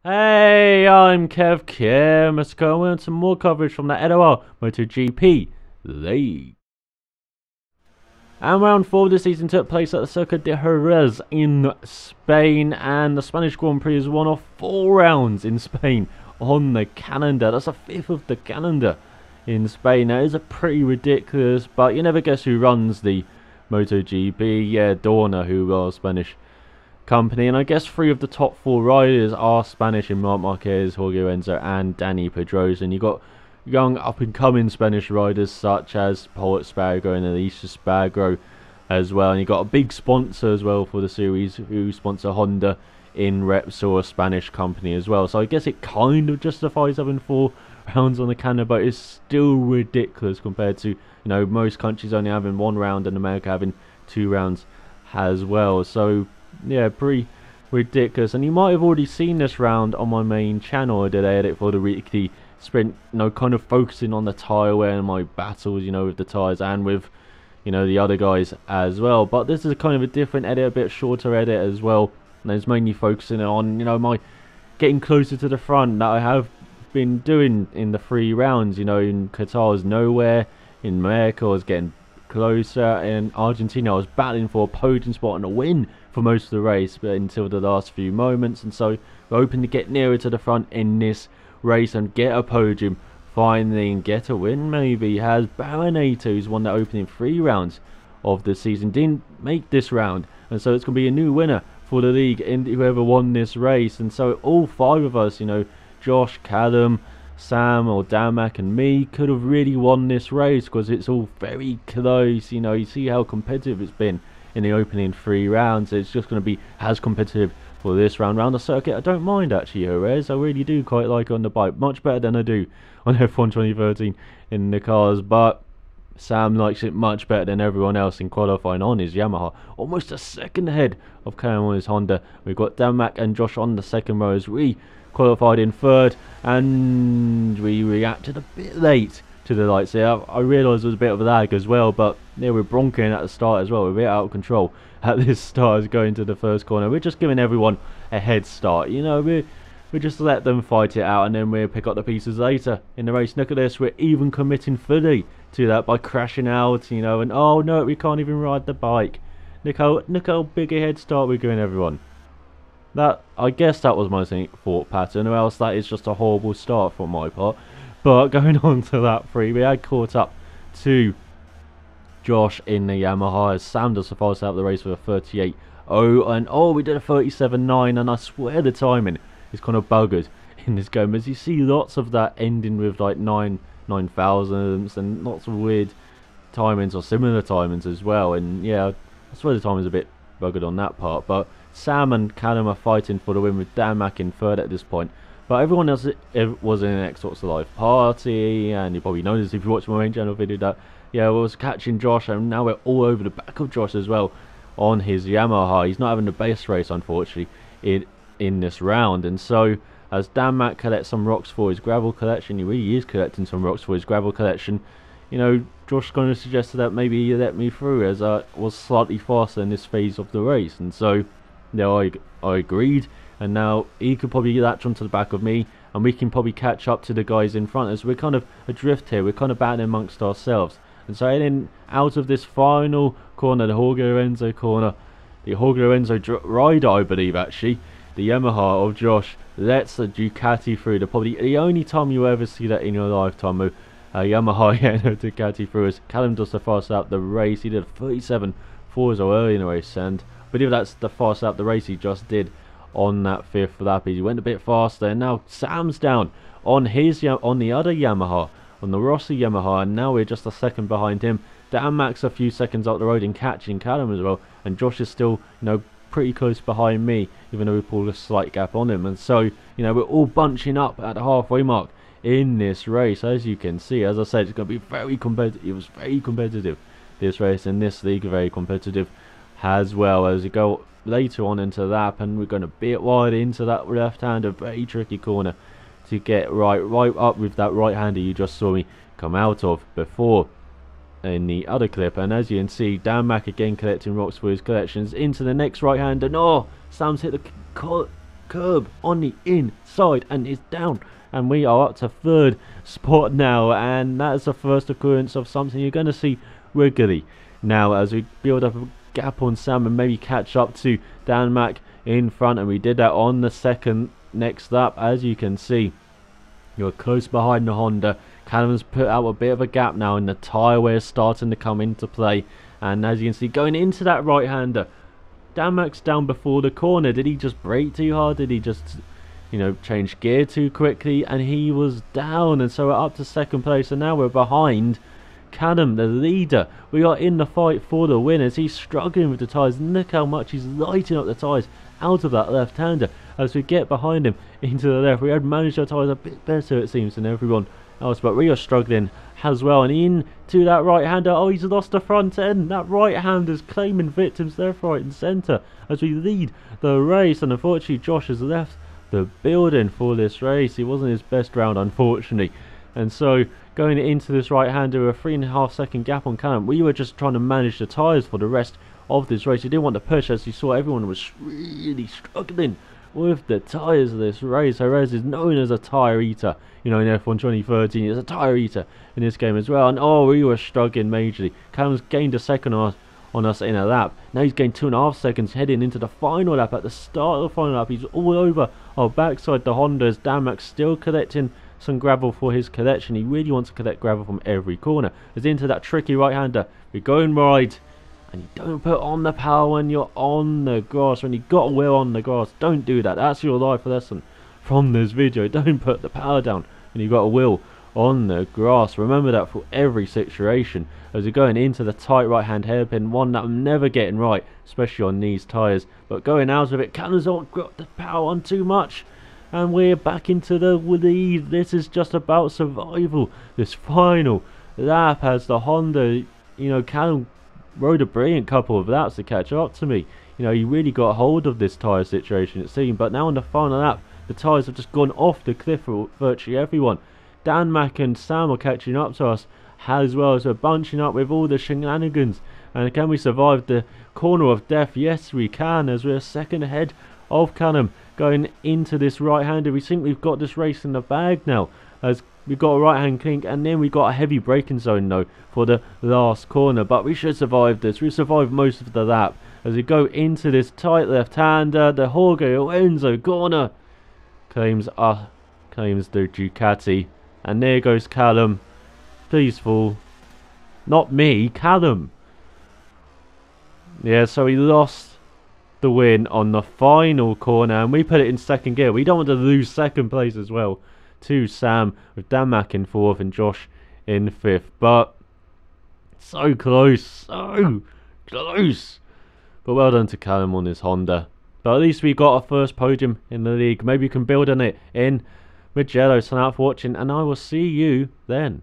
Hey, I'm KevTV. Let's go on some more coverage from the LRL MotoGP League. And round 4 of the season took place at the Circuito de Jerez in Spain, and the Spanish Grand Prix is one of 4 rounds in Spain on the calendar. That's a 5th of the calendar in Spain. That is a pretty ridiculous, but you never guess who runs the MotoGP. Yeah, Dorna, who are Spanish company, and I guess 3 of the top 4 riders are Spanish in Marc Marquez, Jorge Lorenzo and Dani Pedrosa, and you got young up and coming Spanish riders such as Paul Espargaro and Alicia Espargaro as well, and you got a big sponsor as well for the series who sponsor Honda in Repsol, a Spanish company as well, so I guess it kind of justifies having 4 rounds on the calendar, but it's still ridiculous compared to, most countries only having 1 round and America having 2 rounds as well. So yeah, pretty ridiculous. And you might have already seen this round on my main channel. I did edit for the weekly sprint, kind of focusing on the tyre wear and my battles, with the tyres and with, the other guys as well. But this is kind of a different edit, a bit shorter edit as well. And it's mainly focusing on, my getting closer to the front that I have been doing in the 3 rounds. In Qatar I was nowhere, in America I was getting closer, in Argentina I was battling for a podium spot and a win for most of the race, but until the last few moments, and so we're hoping to get nearer to the front in this race and get a podium finally and get a win maybe. Has Baronator, who's won the opening 3 rounds of the season, didn't make this round, and so it's going to be a new winner for the league and whoever won this race. And so all 5 of us, Josh, Callum, Sam or Damak and me could have really won this race because it's all very close. You see how competitive it's been in the opening 3 rounds. It's just going to be as competitive for this round the circuit. I don't mind actually Jerez. I really do quite like it on the bike, much better than I do on F1 2013 in the cars, but Sam likes it much better than everyone else in qualifying on his Yamaha, almost a second ahead of Cam on his Honda. We've got Damak and Josh on the second row as we qualified in 3rd, and we reacted a bit late to the lights here. I realised there was a bit of a lag as well, but yeah, we're bronking at the start as well. We're a bit out of control at this start as going to the first corner. We're just giving everyone a head start, we just let them fight it out, and then we'll pick up the pieces later in the race. Look at this, we're even committing fully to that by crashing out, and oh no, we can't even ride the bike. Look how big a head start we're giving everyone. That, I guess that was my thought pattern, or else that is just a horrible start from my part. But going on to that 3, we had caught up to Josh in the Yamaha as Sam does the fast out of the race with a 38.0, and we did a 37.9, and I swear the timing is kind of buggered in this game, as you see lots of that ending with like 9 thousandths and lots of weird timings or similar timings as well. And yeah, I swear the timing's a bit buggered on that part, but Sam and Callum are fighting for the win with Damak in 3rd at this point. But everyone else was in an Xbox Live party, and you probably noticed if you watch my main channel video that, yeah, I was catching Josh, and now we're all over the back of Josh as well on his Yamaha. He's not having the base race, unfortunately, in this round. And so, as Damak collects some rocks for his gravel collection, he really is collecting some rocks for his gravel collection, Josh kind of suggested that maybe he let me through as I was slightly faster in this phase of the race. And so, I agreed, and now he could probably latch onto the back of me, and we can probably catch up to the guys in front, as we're kind of adrift here. We're kind of battling amongst ourselves. And so heading out of this final corner, the Jorge Lorenzo corner, the Jorge Lorenzo rider, I believe actually, the Yamaha of Josh lets the Ducati through. Probably the only time you ever see that in your lifetime, Yamaha getting a Ducati through, as Callum does the fast out the race. He did a 37.4 so early in the race, and I believe that's the fast lap the race he just did on that 5th lap. He went a bit faster, and now Sam's down on the other Yamaha, on the Rossi Yamaha, and now we're just a second behind him. Damak's a few seconds up the road and catching Callum as well, and Josh is still, pretty close behind me, even though we pulled a slight gap on him. And so, we're all bunching up at the halfway mark in this race. As you can see, as I said, it's going to be very competitive. It was very competitive, this race, and this league very competitive as well. As we go later on into the lap, and we're going a bit wide into that left hand, a very tricky corner to get right up with that right hander you just saw me come out of before in the other clip. And as you can see, Damak again collecting rocks for his collections into the next right hander. No, Sam's hit the curb on the inside and is down. And we are up to third spot now, and that is the first occurrence of something you're going to see regularly now as we build up a gap on Sam and maybe catch up to Dan Mack in front. And we did that on the second next lap. As you can see, you're close behind the Honda. Callum's put out a bit of a gap now, and the tyre wear is starting to come into play. And as you can see, going into that right-hander, Dan Mack's down before the corner. Did he just brake too hard? Did he just, change gear too quickly? And he was down, and so we're up to second place, and now we're behind Callum, the leader. We are in the fight for the win as he's struggling with the tyres. Look how much he's lighting up the tyres out of that left-hander as we get behind him into the left. We had managed our tyres a bit better, it seems, than everyone else, but we are struggling as well. And into that right-hander, oh, he's lost the front end. That right-hander's claiming victims left, right and centre as we lead the race. And unfortunately, Josh has left the building for this race. It wasn't his best round, unfortunately. And so going into this right-hander with a 3.5 second gap on Callum, we were just trying to manage the tyres for the rest of this race. We didn't want to push, as you saw everyone was really struggling with the tyres of this race. Jerez is known as a tyre eater, in F1 2013. He's a tyre eater in this game as well. And oh, we were struggling majorly. Callum's gained a second on us in a lap. Now he's gained 2.5 seconds heading into the final lap. At the start of the final lap, he's all over our backside. The Honda as Dan Mack's still collecting some gravel for his collection. He really wants to collect gravel from every corner. As into that tricky right-hander, we're going wide. And you don't put on the power when you're on the grass. When you got to wear on the grass, don't do that. That's your life lesson from this video. Don't put the power down when you got a wheel on the grass. Remember that for every situation as you're going into the tight right-hand hairpin, one that I'm never getting right, especially on these tyres. But going out of it, Callum's got the power on too much. And we're back into the lead. This is just about survival. This final lap as the Honda, Callum rode a brilliant couple of laps to catch up to me. He really got hold of this tyre situation, it seemed. But now on the final lap, the tyres have just gone off the cliff for virtually everyone. Dan Mack and Sam are catching up to us as well as we're bunching up with all the shenanigans. And can we survive the corner of death? Yes, we can, as we're a second ahead of Callum going into this right-hander. We think we've got this race in the bag now, as we've got a right-hand kink, and then we've got a heavy braking zone though for the last corner. But we should survive this. We survived most of the lap as we go into this tight left-hander. The Jorge Lorenzo corner claims the Ducati, and there goes Callum. Please fall. Not me, Callum. Yeah, so he lost the win on the final corner, and we put it in second gear. We don't want to lose second place as well to Sam, with Dan Mack in fourth and Josh in fifth. But so close, so close. But well done to Callum on his Honda. But at least we got our first podium in the league. Maybe we can build on it in Mugello. So now for watching, and I will see you then.